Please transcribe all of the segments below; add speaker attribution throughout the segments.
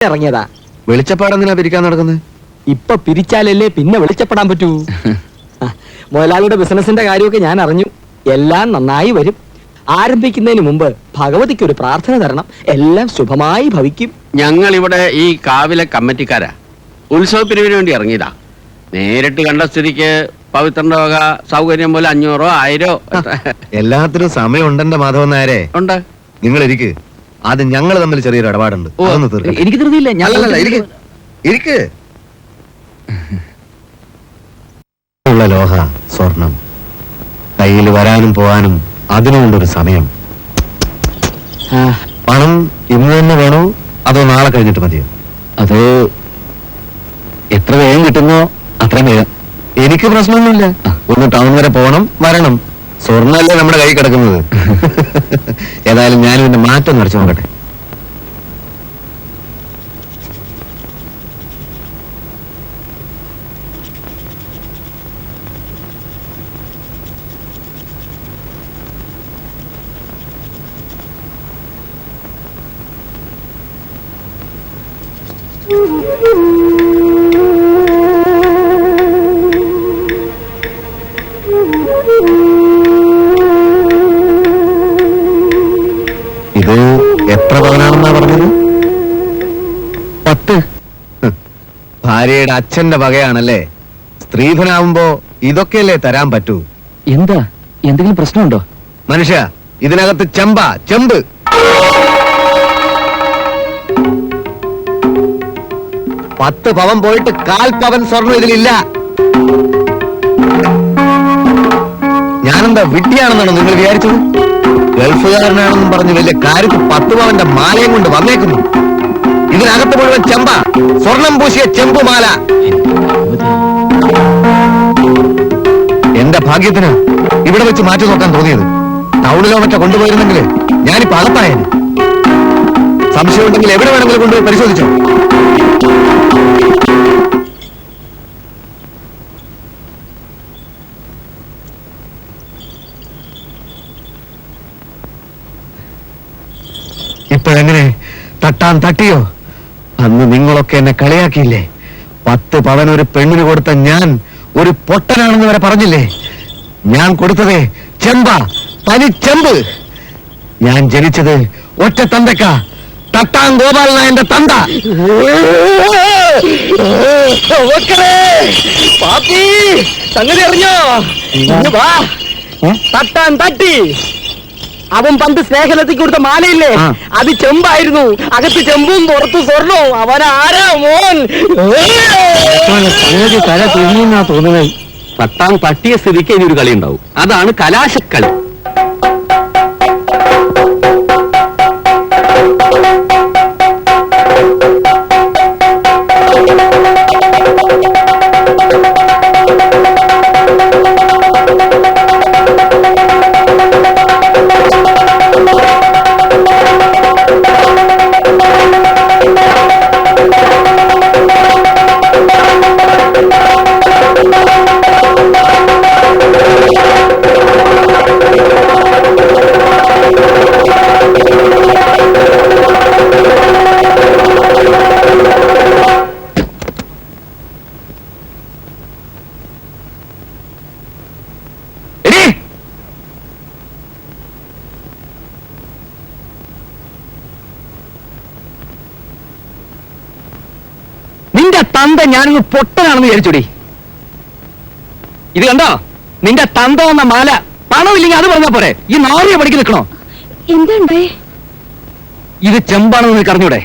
Speaker 1: ഇറങ്ങിയതാ.
Speaker 2: വെളിച്ചപ്പാടെന്തിനാ പിരിക്കാൻ നടക്കുന്നത്?
Speaker 1: ഇപ്പൊ പിരിച്ചാലല്ലേ പിന്നെ വെളിച്ചപ്പെടാൻ പറ്റൂ. മുതലാളിയുടെ ബിസിനസിന്റെ കാര്യമൊക്കെ ഞാൻ അറിഞ്ഞു. എല്ലാം നന്നായി വരും. ആരംഭിക്കുന്നതിന് മുമ്പ് ഭഗവതിക്ക് ഒരു പ്രാർത്ഥന തരണം. എല്ലാം ശുഭമായി ഭവിക്കും.
Speaker 3: ഞങ്ങൾ ഇവിടെ ഈ കാവിലെ കമ്മിറ്റിക്കാരാ. ഉത്സവ പിരിവിന് വേണ്ടി ഇറങ്ങിയതാ. നേരിട്ട് കണ്ട സ്ഥിതിക്ക് പവിത്രന്റെ വക സൗകര്യം പോലെ 500 1000
Speaker 2: എല്ലാത്തിനും സമയം ഉണ്ടെന്റെ മാധവൻ നായരെ.
Speaker 3: ഉണ്ട്.
Speaker 2: നിങ്ങൾ ഇരിക്ക്. ആദ്യം ഞങ്ങൾ തമ്മിൽ ചെറിയൊരു ഇടപാടുണ്ട്. അതൊന്ന് തീർക്കട്ടെ.
Speaker 1: എനിക്ക് ധൃതിയില്ല.
Speaker 2: ഇരിക്ക്. ഉള്ള ലോഹ സ്വർണം കയ്യിൽ വരാനും പോവാനും അതിനുകൊണ്ടൊരു സമയം. പണം ഇന്ന് തന്നെ വേണോ അതോ നാളെ കഴിഞ്ഞിട്ട് മതിയോ?
Speaker 1: അത് എത്ര വേഗം കിട്ടുന്നോ അത്രയും വേഗം.
Speaker 2: എനിക്ക് പ്രശ്നമൊന്നുമില്ല. ഒന്ന് ടൗൺ വരെ പോകണം, വരണം. സ്വർണ്ണല്ലേ നമ്മുടെ കൈ കിടക്കുന്നത്. ഏതായാലും ഞാനും ഇതിന്റെ മാറ്റം നിറച്ചു നോക്കട്ടെ. ഇത് എത്ര പവനാണെന്നാ പറഞ്ഞത്? 10. ഭാര്യയുടെ അച്ഛന്റെ വകയാണല്ലേ. സ്ത്രീധനാവുമ്പോ ഇതൊക്കെയല്ലേ തരാൻ പറ്റൂ.
Speaker 1: എന്താ എന്തെങ്കിലും പ്രശ്നമുണ്ടോ?
Speaker 2: മനുഷ്യ, ഇതിനകത്ത് ചെമ്പ്. പത്ത് പവൻ പോയിട്ട് 1/4 പവൻ സ്വർണം ഇതിലില്ല. ഞാനെന്താ വിഡ്ഢിയാണെന്നാണോ നിങ്ങൾ വിചാരിച്ചത്? ഗൾഫുകാരനാണെന്നും പറഞ്ഞ് വലിയ കാര്യത്തിൽ 10 പവന്റെ മാലയും കൊണ്ട് വന്നേക്കുന്നു. ഇതിനകത്ത് മുഴുവൻ ചെമ്പ, സ്വർണം പൂശിയ ചെമ്പുമാല. എന്റെ ഭാഗ്യത്തിന് ഇവിടെ വെച്ച് മാറ്റി നോക്കാൻ തോന്നിയത്. ടൗണിലോ മറ്റോ കൊണ്ടുപോയിരുന്നെങ്കിൽ ഞാനിപ്പോ അകത്തായേനെ. സംശയമുണ്ടെങ്കിൽ എവിടെ വേണമെങ്കിലും കൊണ്ടുപോയി പരിശോധിച്ചോ. ഇപ്പോഴെങ്ങനെ തട്ടാൻ തട്ടിയോ? അന്ന് നിങ്ങളൊക്കെ എന്നെ കളിയാക്കിയില്ലേ? 10 പവൻ ഒരു പെണ്ണിന് കൊടുത്ത ഞാൻ ഒരു പൊട്ടനാണെന്ന് വരെ പറഞ്ഞില്ലേ? ഞാൻ കൊടുത്തതേ ചെമ്പ, തനിച്ചെമ്പ്. ഞാൻ ജനിച്ചത് ഒറ്റ തന്തക്ക, തട്ടാൻ ഗോപാലനായന്റെ തന്ത.
Speaker 1: സംഗതി അറിഞ്ഞോ? തട്ടാൻ തട്ടി. അവൻ പണ്ട് സ്നേഹലത്തേക്ക് കൊടുത്ത മാലയില്ലേ, അത് ചെമ്പായിരുന്നു. അകത്ത് ചെമ്പും പുറത്ത് സ്വർണവും. അവനാരാ മോൻ?
Speaker 3: സംഗതി തല തിരിഞ്ഞാ തോന്നുന്നത്. തട്ടാൻ തട്ടിയ സ്ഥിതിക്ക് ഇനി ഒരു കളി ഉണ്ടാവും. അതാണ് കലാശക്കളി.
Speaker 1: നിന്റെ തന്ത ഞാനൊന്ന് പൊട്ടനാണെന്ന് വിചാരിച്ചോടി. ഇത് കണ്ടോ? നിന്റെ തന്ത വന്ന മാല. പണമില്ലെങ്കിൽ അത് പറഞ്ഞാ പോരെ. ഈ നാറിയ പഠിക്ക് നിൽക്കണോ?
Speaker 4: എന്താ
Speaker 1: ഇത് ചെമ്പാണെന്ന് നിനക്ക് അറിഞ്ഞൂടെ?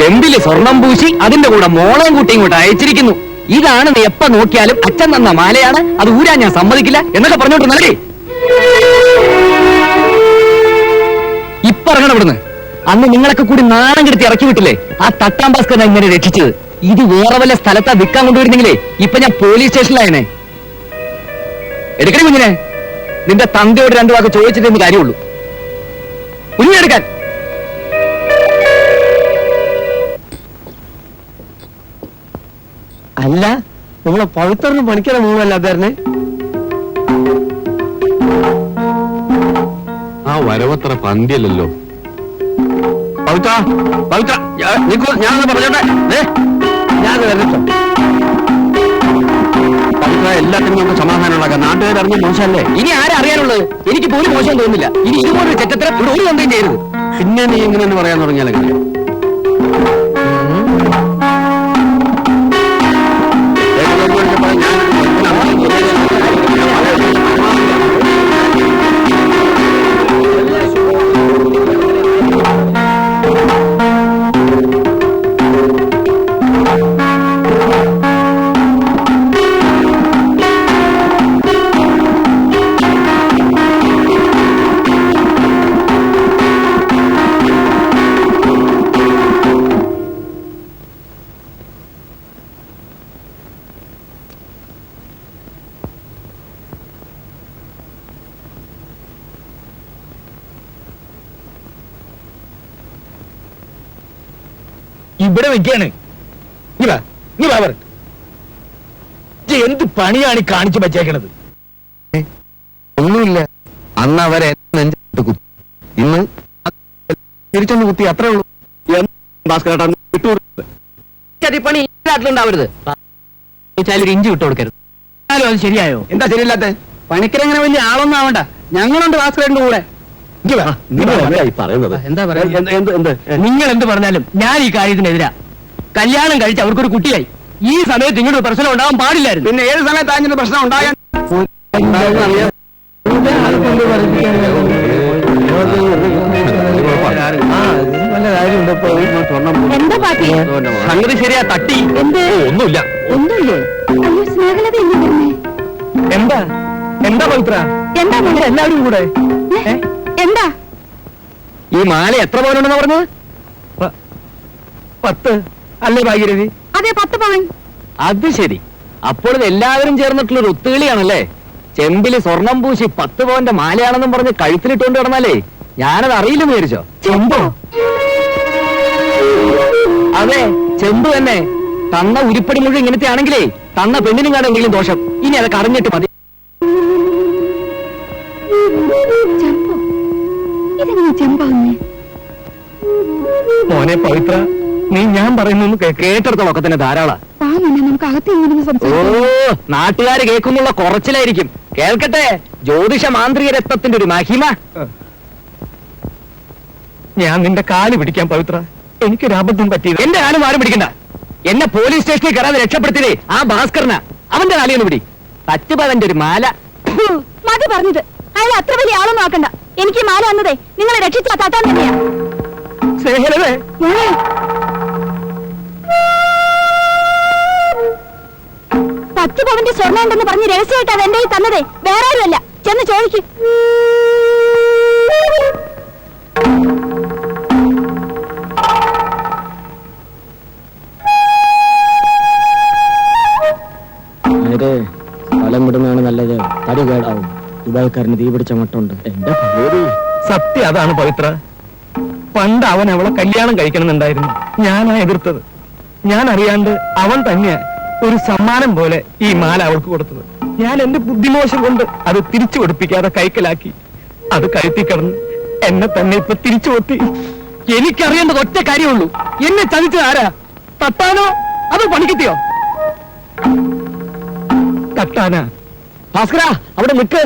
Speaker 1: ചെമ്പില് സ്വർണം പൂശി അതിന്റെ കൂടെ മോളയും കുട്ടിയും കൂടെ അയച്ചിരിക്കുന്നു. ഇതാണ് നീ എപ്പ നോക്കിയാലും അച്ഛൻ തന്ന മാലയാണ്, അത് ഊരാൻ ഞാൻ സമ്മതിക്കില്ല എന്നൊക്കെ പറഞ്ഞോണ്ടിരുന്നല്ലേ. ഇപ്പൊ ഇറങ്ങണം ഇവിടുന്ന്. അന്ന് നിങ്ങളൊക്കെ കൂടി നാണം കെടുത്തി ഇറക്കി വിട്ടില്ലേ ആ തട്ടാം ഭാസ്കരനെ ഇങ്ങനെ രക്ഷിച്ചത്. ഇത് വേറെ വല്ല സ്ഥലത്താ വിൽക്കാൻ കൊണ്ടുവരുന്നെങ്കിലേ ഇപ്പൊ ഞാൻ പോലീസ് സ്റ്റേഷനിലായനെ. എടുക്കണേ കുഞ്ഞിനെ. നിന്റെ തന്തയോട് 2 വാക്ക് ചോദിച്ചിട്ടേ കാര്യമുള്ളൂ. കുഞ്ഞെടുക്കാൻ. അല്ല, നമ്മളെ പവിത്രനും പണിക്കണ മൂന്നല്ല അതായിരുന്നേ.
Speaker 3: ആ വരവത്ര പന്തിയല്ലോ. പവിത്ര പവിത്ര നിൽക്കൂ, ഞാനൊന്ന് പറഞ്ഞോട്ടെ. ഞാൻ വരട്ടോ. പവിത്ര, എല്ലാത്തിനും നമുക്ക് സമാധാനം ഉണ്ടാക്കാം. നാട്ടുകാർ അറിഞ്ഞ മോശമല്ലേ?
Speaker 1: ഇനി ആരാ അറിയാനുള്ളത്? എനിക്ക് പോലും മോശം തോന്നുന്നില്ല. ഇനി ഇതുപോലൊരു ചെറ്റത്തരം ഇവിടെ ഒരു കമ്പയും ചെയ്യരുത്.
Speaker 3: പിന്നെ നീ ഇങ്ങനെ പറയാൻ തുടങ്ങിയാലെങ്ങനെ?
Speaker 2: ഇവിടെ വെക്കാണ്. എന്ത് പണിയാണ് കാണിച്ചു വെച്ചേക്കണത്? ഒന്നുമില്ല. അന്ന് അവരെ നെഞ്ചിട്ട് കുത്തി, ഇന്ന് തിരിച്ചൊന്ന് കുത്തി, അത്രേ ഉള്ളൂ.
Speaker 1: ചതിപ്പണി ഈ നാട്ടിലുണ്ടാവരുത്. ഒരു ഇഞ്ചി വിട്ടു കൊടുക്കരുത്. അത് ശരിയായോ?
Speaker 2: എന്താ ശരിയല്ലാത്ത?
Speaker 1: പണിക്കരങ്ങനെ വലിയ ആളൊന്നും ആവണ്ട. ഞങ്ങളുണ്ട് ഭാസ്കരന്റെ കൂടെ.
Speaker 3: പറയുന്നത്
Speaker 1: എന്താ പറയാ? നിങ്ങൾ എന്ത് പറഞ്ഞാലും ഞാൻ ഈ കാര്യത്തിനെതിരാ. കല്യാണം കഴിച്ച് അവർക്കൊരു കുട്ടിയായി. ഈ സമയത്ത് ഇങ്ങനൊരു പ്രശ്നം ഉണ്ടാവാൻ പാടില്ലായിരുന്നു.
Speaker 2: പിന്നെ ഏത് സമയത്ത് അങ്ങനെ പ്രശ്നം ഉണ്ടാകാൻ?
Speaker 4: എന്താ പാട്ടി?
Speaker 1: സംഗതി ശരിയാ. തട്ടി ഒന്നുമില്ല.
Speaker 4: ഒന്നുമില്ലേ? അയ്യോ, സ്നേഹലത ഇല്ലേ വരുന്നേ?
Speaker 2: എന്താ എന്താ പവിത്ര?
Speaker 4: എന്താ മോളെ?
Speaker 2: എല്ലാവരും കൂടെ
Speaker 4: എന്താ?
Speaker 1: ഈ മാല എത്ര പവനുണ്ടെന്ന് പറഞ്ഞത്?
Speaker 2: 10 അല്ലേ ഭാഗ്യരവി?
Speaker 4: അതെ, 10 പവൻ.
Speaker 1: അത് ശരി. അപ്പോൾ ഇത് എല്ലാവരും ചേർന്നിട്ടുള്ള ഒരു ഒത്തുകളിയാണല്ലേ? ചെമ്പില് സ്വർണം പൂശി 10 പവന്റെ മാലയാണെന്നും പറഞ്ഞ് കഴുത്തിലിട്ടുകൊണ്ട് കിടന്നാലേ ഞാനത് അറിയില്ലെന്ന് വിചാരിച്ചോ?
Speaker 4: ചെമ്പോ?
Speaker 1: അതെ, ചെമ്പ് തന്നെ. തന്ന ഉരുപ്പടി മുഴുവൻ ഇങ്ങനത്തെ ആണെങ്കിലേ തന്ന പെണ്ണിനും കാണാൻ എന്തെങ്കിലും ദോഷം. ഇനി അതൊക്കെ അറിഞ്ഞിട്ട് മതി.
Speaker 4: ചെമ്പോ? ഇതെങ്ങനെ ചെമ്പാവുന്നേ?
Speaker 2: മോനെ പവിത്ര, നീ ഞാൻ പറയുന്നു
Speaker 1: കേട്ടെടുത്തോളൊക്കെ തന്നെ ധാരാള.
Speaker 4: പാവന്നെ, നമുക്ക് അകത്ത് ഇങ്ങനെ
Speaker 1: ഓ,
Speaker 4: സംസാരിക്കാം.
Speaker 1: നാട്ടുകാര് കേൾക്കുന്നുള്ള കുറച്ചിലായിരിക്കും. കേൾക്കട്ടെ, ജ്യോതിഷ മാന്ത്രിക രത്നത്തിന്റെ ഒരു മഹിമ.
Speaker 2: ഞാൻ നിന്റെ കാല് പിടിക്കാൻ പവിത്ര. എനിക്കൊരു അബദ്ധം പറ്റിയത്.
Speaker 1: എന്റെ കാലും ആരും പിടിക്കണ്ട. എന്നെ പോലീസ് സ്റ്റേഷനിൽ കയറാതെ രക്ഷപ്പെടുത്തിയതേ ആ ഭാസ്കരനാ. അവന്റെ കാലിയൊന്ന് പിടി. തച്ചുപവന്റെ ഒരു മാല.
Speaker 4: മതി പറഞ്ഞത്. അയാൾ അത്ര വലിയ ആളൊന്നും ആക്കണ്ട. എനിക്ക് മാല വന്നതേ നിങ്ങളെ രക്ഷിച്ചാ താത്താൻ തന്നെയാ.
Speaker 2: സ്നേഹലവേ,
Speaker 4: മോളെ, 10 പവന്റെ സ്വർണ്ണം ഉണ്ടെന്ന് പറഞ്ഞ് രഹസ്യമായിട്ട് അത് എന്റെ കയ്യിൽ തന്നതേ വേറെ ആരുമല്ല. ചെന്ന് ചോദിക്കും.
Speaker 1: സ്ഥലം വിടുന്നതാണ് നല്ലത്. തടി കേടാവും. ദുബായ്ക്കാരന് തീ പിടിച്ച മട്ടുണ്ട്. എന്റെ
Speaker 2: സത്യം അതാണ് പവിത്ര. പണ്ട് അവൻ അവളെ കല്യാണം കഴിക്കണമെന്നുണ്ടായിരുന്നു. ഞാനാ എതിർത്തത്. ഞാൻ അറിയാണ്ട് അവൻ തന്നെയാ ഒരു സമ്മാനം പോലെ ഈ മാല അവൾക്ക് കൊടുത്തത്. ഞാൻ എന്റെ ബുദ്ധിമോശം കൊണ്ട് അത് തിരിച്ചു കൊടുപ്പിക്കാതെ കൈക്കലാക്കി. അത് കഴുത്തി കിടന്ന് എന്നെ തന്നെ ഇപ്പൊ തിരിച്ചു കൊത്തി.
Speaker 1: എനിക്കറിയേണ്ടത് ഒറ്റ കാര്യമുള്ളൂ. എന്നെ ചതിച്ചത് ആരാ? തട്ടാനോ അതോ പണിക്കിട്ടിയോ?
Speaker 2: തട്ടാനാ.
Speaker 1: ഭാസ്കര, അവിടെ നിൽക്ക്.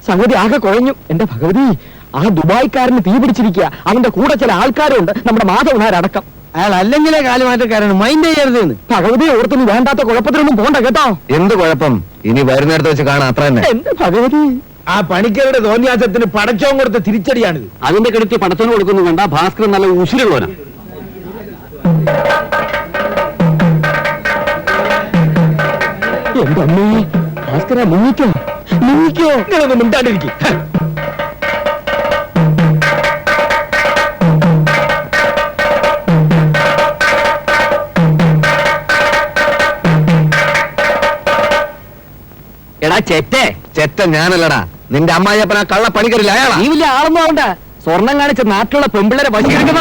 Speaker 1: സംഗതി ആകെ കുഴഞ്ഞു. എന്റെ ഭഗവതി, ആ ദുബായ്ക്കാരന് തീ പിടിച്ചിരിക്കുക. അവന്റെ കൂടെ ചില ആൾക്കാരുണ്ട്, നമ്മുടെ മാധവനാരടക്കം.
Speaker 2: അയാൾ അല്ലെങ്കിലേ കാലുമാറ്റക്കാരാണ്. മൈൻഡ് ചെയ്യരുത്.
Speaker 1: ഭഗവതി ഓർത്തൊന്നും വേണ്ടാത്ത കുഴപ്പത്തിനൊന്നും പോണ്ട കേട്ടോ.
Speaker 2: എന്ത് കുഴപ്പം? ഇനി വരുന്നിടത്ത് വെച്ച് കാണാം, അത്ര തന്നെ.
Speaker 1: എന്റെ ഭഗവതി,
Speaker 2: ആ പണിക്കരുടെ തോന്നിയാസത്തിന് പടച്ചോൻ കൊടുത്ത തിരിച്ചടിയാണിത്.
Speaker 3: അതിന്റെ കെടുത്തി പടച്ചോന് കൊടുക്കുന്നു വേണ്ട. ഭാസ്കരൻ നല്ല ഉശിരുള്ളവനാ.
Speaker 1: എന്റെ അമ്മേ, ഭാസ്കര മുങ്ങിക്കോ മുങ്ങിക്കോ.
Speaker 2: നിങ്ങളൊന്നും മിണ്ടാണ്ടിരിക്കും.
Speaker 1: എടാ ചെറ്റേ.
Speaker 2: ചെറ്റ ഞാനല്ലടാ, നിന്റെ അമ്മായിയപ്പന കള്ള പണിക്കരില്ല അയാളാ.
Speaker 1: നീ വലിയ ആളൊന്നും ആവണ്ട. സ്വർണം കാണിച്ച നാട്ടിലുള്ള പെമ്പിള്ളരെ വശീകരിക്കുന്ന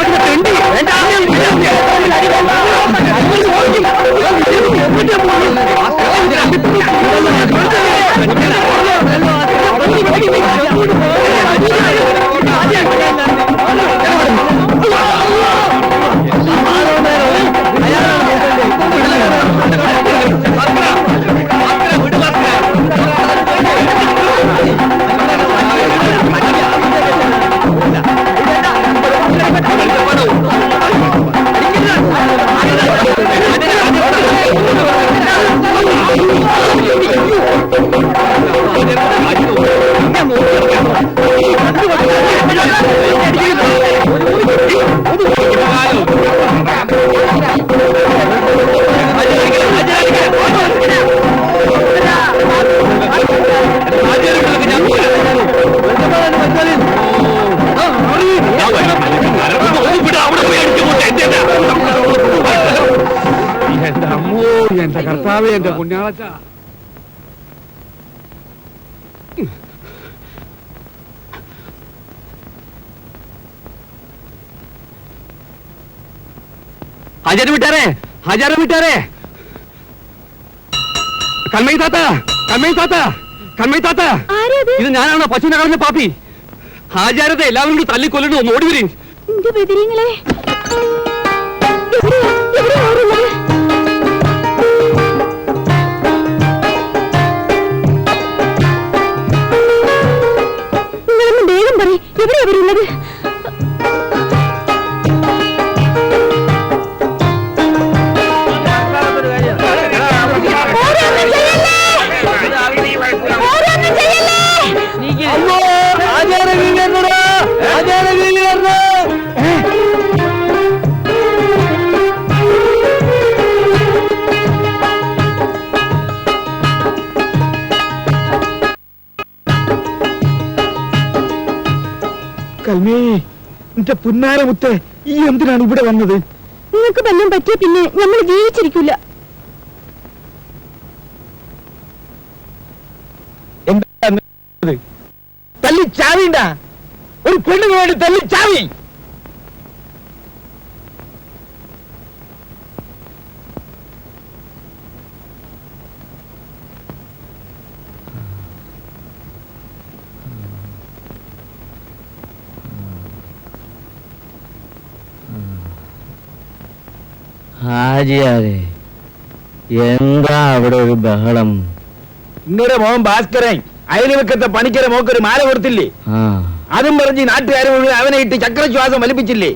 Speaker 5: എന്റെ കർത്താവേ, എന്റെ പുണ്യാളച്ച.
Speaker 1: ഹജാരം വിട്ടാരേ, ഹജാരം വിട്ടാരേ. കൺമൈ താത്ത, കൺമൈ താത്ത, കൺമൈ താത്ത.
Speaker 4: ആരാ ഇത്?
Speaker 1: ഇത് ഞാനാണോ പശുവിനെ കളഞ്ഞ പാപ്പി? ഹാജാരത്തെ എല്ലാവരും കൂടി തല്ലിക്കൊല്ലണം, ഒന്ന് ഓടി വരും.
Speaker 4: എന്റെ ബദിരീങ്ങളെ, എവിടെയാ അവരുള്ളത്? നിങ്ങളൊന്ന് വേഗം പറയ്, എവിടെയാ അവരുള്ളത്?
Speaker 2: കൽമേ, എന്റെ പുന്നാരമുത്തെ, ഈ എന്തിനാണ് ഇവിടെ വന്നത്?
Speaker 4: നിങ്ങൾക്ക് വല്ലതും പറ്റിയ പിന്നെ നമ്മൾ ജീവിച്ചിരിക്കില്ല.
Speaker 2: തല്ലി ചാവിണ്ട, ഒരു പെണ്ണിന് വേണ്ടി തല്ലി ചാവി.
Speaker 1: ഹാജിയാരെ, എന്താ അവിടെ ഒരു ബഹളം?
Speaker 2: നിങ്ങളുടെ മോൻ ഭാസ്കരൻ അയൽവക്കത്തെ പണിക്കരെ മോക്കൊരു മാല കൊടുത്തില്ലേ? അതും പറഞ്ഞ് നാട്ടുകാരെ മുഴുവൻ അവനെ ഇട്ട് ചക്രശ്വാസം വലിപ്പിച്ചില്ലേ?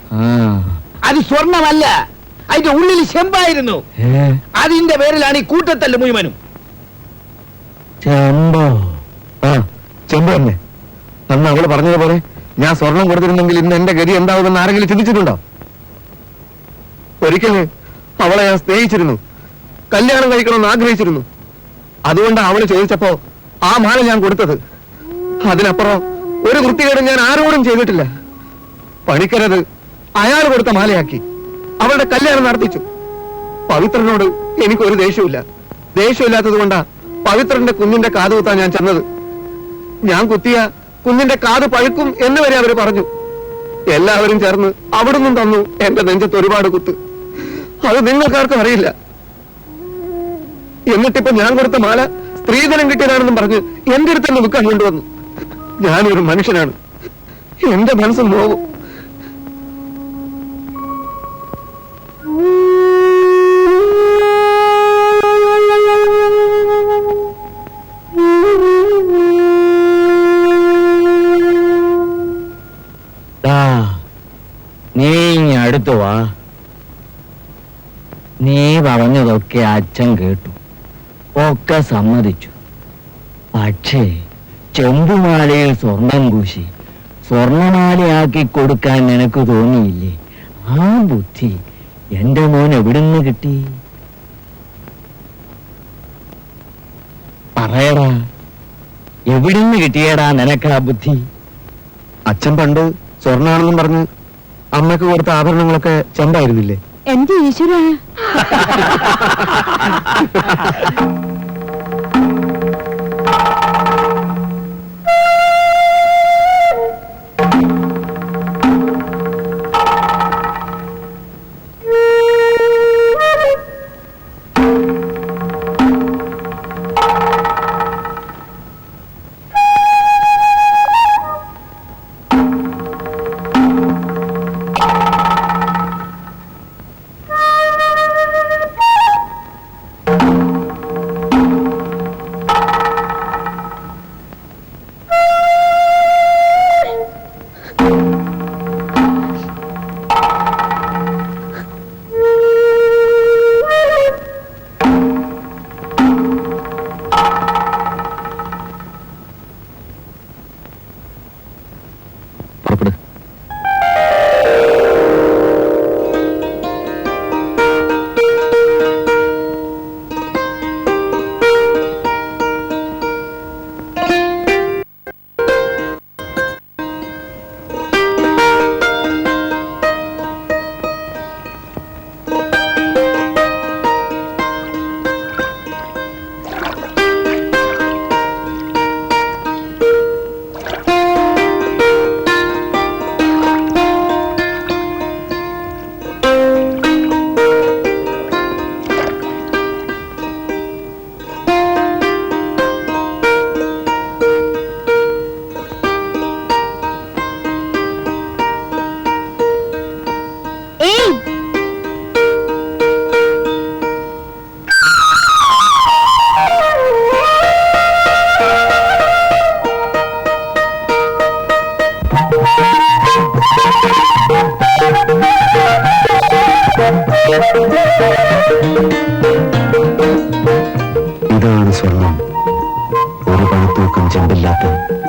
Speaker 2: അത് സ്വർണമല്ല, അതിന്റെ ഉള്ളിൽ ചെമ്പായിരുന്നു. അതിന്റെ പേരിലാണ് ഈ കൂട്ടത്തല്ല് മുഴുവനും.
Speaker 1: ചെമ്പോ?
Speaker 2: ചെമ്പ് തന്നെ. അന്ന് അവള് പറഞ്ഞതുപോലെ ഞാൻ സ്വർണം കൊടുത്തിരുന്നെങ്കിൽ ഇന്ന് എന്റെ ഗതി എന്താവുമെന്ന് ആരെങ്കിലും ചിന്തിച്ചിട്ടുണ്ടോ? ഒരിക്കല് അവളെ ഞാൻ സ്നേഹിച്ചിരുന്നു, കല്യാണം കഴിക്കണമെന്ന് ആഗ്രഹിച്ചിരുന്നു. അതുകൊണ്ട് അവള് ചോദിച്ചപ്പോ ആ മാല ഞാൻ കൊടുത്തത്. അതിനപ്പുറം ഒരു വൃത്തികേടും ഞാൻ ആരോടും ചെയ്തിട്ടില്ല. പണിക്കരത് അയാൾ കൊടുത്ത മാലയാക്കി അവളുടെ കല്യാണം നടത്തിച്ചു. പവിത്രനോട് എനിക്കൊരു ദേഷ്യമില്ല. ദേഷ്യമില്ലാത്തത് കൊണ്ടാ പവിത്രന്റെ കുഞ്ഞിന്റെ കാത് കുത്താൻ ഞാൻ ചെന്നത്. ഞാൻ കുത്തിയ കുഞ്ഞിന്റെ കാത് പഴുക്കും എന്ന് വരെ അവര് പറഞ്ഞു. എല്ലാവരും ചേർന്ന് അവിടുന്ന് തന്നു എന്റെ നെഞ്ചത്ത് ഒരുപാട് കുത്ത്. അത് നിങ്ങൾക്കാർക്കും അറിയില്ല. എന്നിട്ടിപ്പോ ഞാൻ കൊടുത്ത മാല സ്ത്രീധനം കിട്ടിയതാണെന്നും പറഞ്ഞ് എന്റെ അടുത്ത് തന്നെ വിൽക്കാൻ കൊണ്ടുവന്നു. ഞാനൊരു മനുഷ്യനാണ്, എന്റെ മനസ്സ് നോവും.
Speaker 1: നീ അടുത്തു വാ. നീ പറഞ്ഞതൊക്കെ അച്ഛൻ കേട്ടു, ഒക്കെ സമ്മതിച്ചു. പക്ഷേ ചെമ്പുമാലയിൽ സ്വർണം പൂശി സ്വർണമാലയാക്കി കൊടുക്കാൻ നിനക്ക് തോന്നിയില്ലേ? ആ ബുദ്ധി എന്റെ മോൻ എവിടുന്ന് കിട്ടി? പറയടാ, എവിടുന്ന് കിട്ടിയടാ നിനക്ക് ആ ബുദ്ധി?
Speaker 2: അച്ഛൻ പണ്ട് സ്വർണ്ണാണെന്നും പറഞ്ഞ് അമ്മയ്ക്ക് കൊടുത്ത ആഭരണങ്ങളൊക്കെ ചെമ്പായിരുന്നില്ലേ?
Speaker 4: എന്റെ ഈശ്വര,